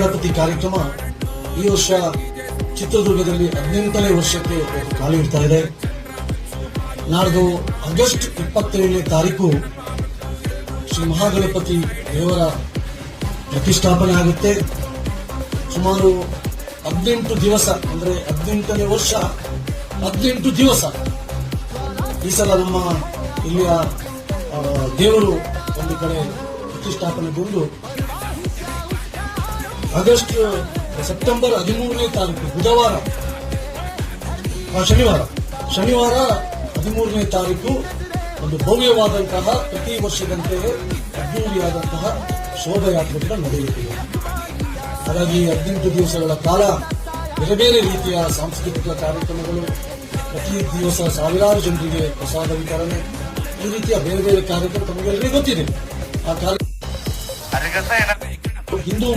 ಗಣಪತಿ ಕಾರ್ಯಕ್ರಮ ಈ ವರ್ಷ ಚಿತ್ರದುರ್ಗದಲ್ಲಿ 18ನೇ ವರ್ಷಕ್ಕೆ ಕಾಲಿಡ್ತಾ ಇದೆ. ನಾಡ್ದು ಆಗಸ್ಟ್ 27ನೇ ತಾರೀಕು ಶ್ರೀ ಮಹಾಗಣಪತಿ ದೇವರ ಪ್ರತಿಷ್ಠಾಪನೆ ಆಗುತ್ತೆ. ಸುಮಾರು 18 ದಿವಸ, ಅಂದ್ರೆ 18ನೇ ವರ್ಷ 18 ದಿವಸ ಈ ಸಲ ನಮ್ಮ ಇಲ್ಲಿಯ ದೇವರು ಒಂದು ಕಡೆ ಪ್ರತಿಷ್ಠಾಪನೆಗೊಂಡು ಸೆಪ್ಟೆಂಬರ್ 13ನೇ ತಾರೀಕು ಬುಧವಾರ, ಶನಿವಾರ 13ನೇ ತಾರೀಕು ಒಂದು ಭವ್ಯವಾದಂತಹ ಪ್ರತಿ ವರ್ಷದಂತೆಯೇ ಅದ್ದೂರಿಯಾದಂತಹ ಶೋಭಾಯಾತ್ರೆ ಕೂಡ ನಡೆಯುತ್ತಿದೆ. ಹಾಗಾಗಿ 18 ದಿವಸಗಳ ಕಾಲ ಬೇರೆ ಬೇರೆ ರೀತಿಯ ಸಾಂಸ್ಕೃತಿಕ ಕಾರ್ಯಕ್ರಮಗಳು, ಪ್ರತಿ ದಿವಸ ಸಾವಿರಾರು ಜನರಿಗೆ ಪ್ರಸಾದ ವಿತರಣೆ, ಈ ರೀತಿಯ ಬೇರೆ ಬೇರೆ ಕಾರ್ಯಕ್ರಮ ತಮಗೆಲ್ಲರಿಗೂ ಗೊತ್ತಿದೆ. ಆ ಕಾರ್ಯಕ್ರಮ ಹಿಂದೂ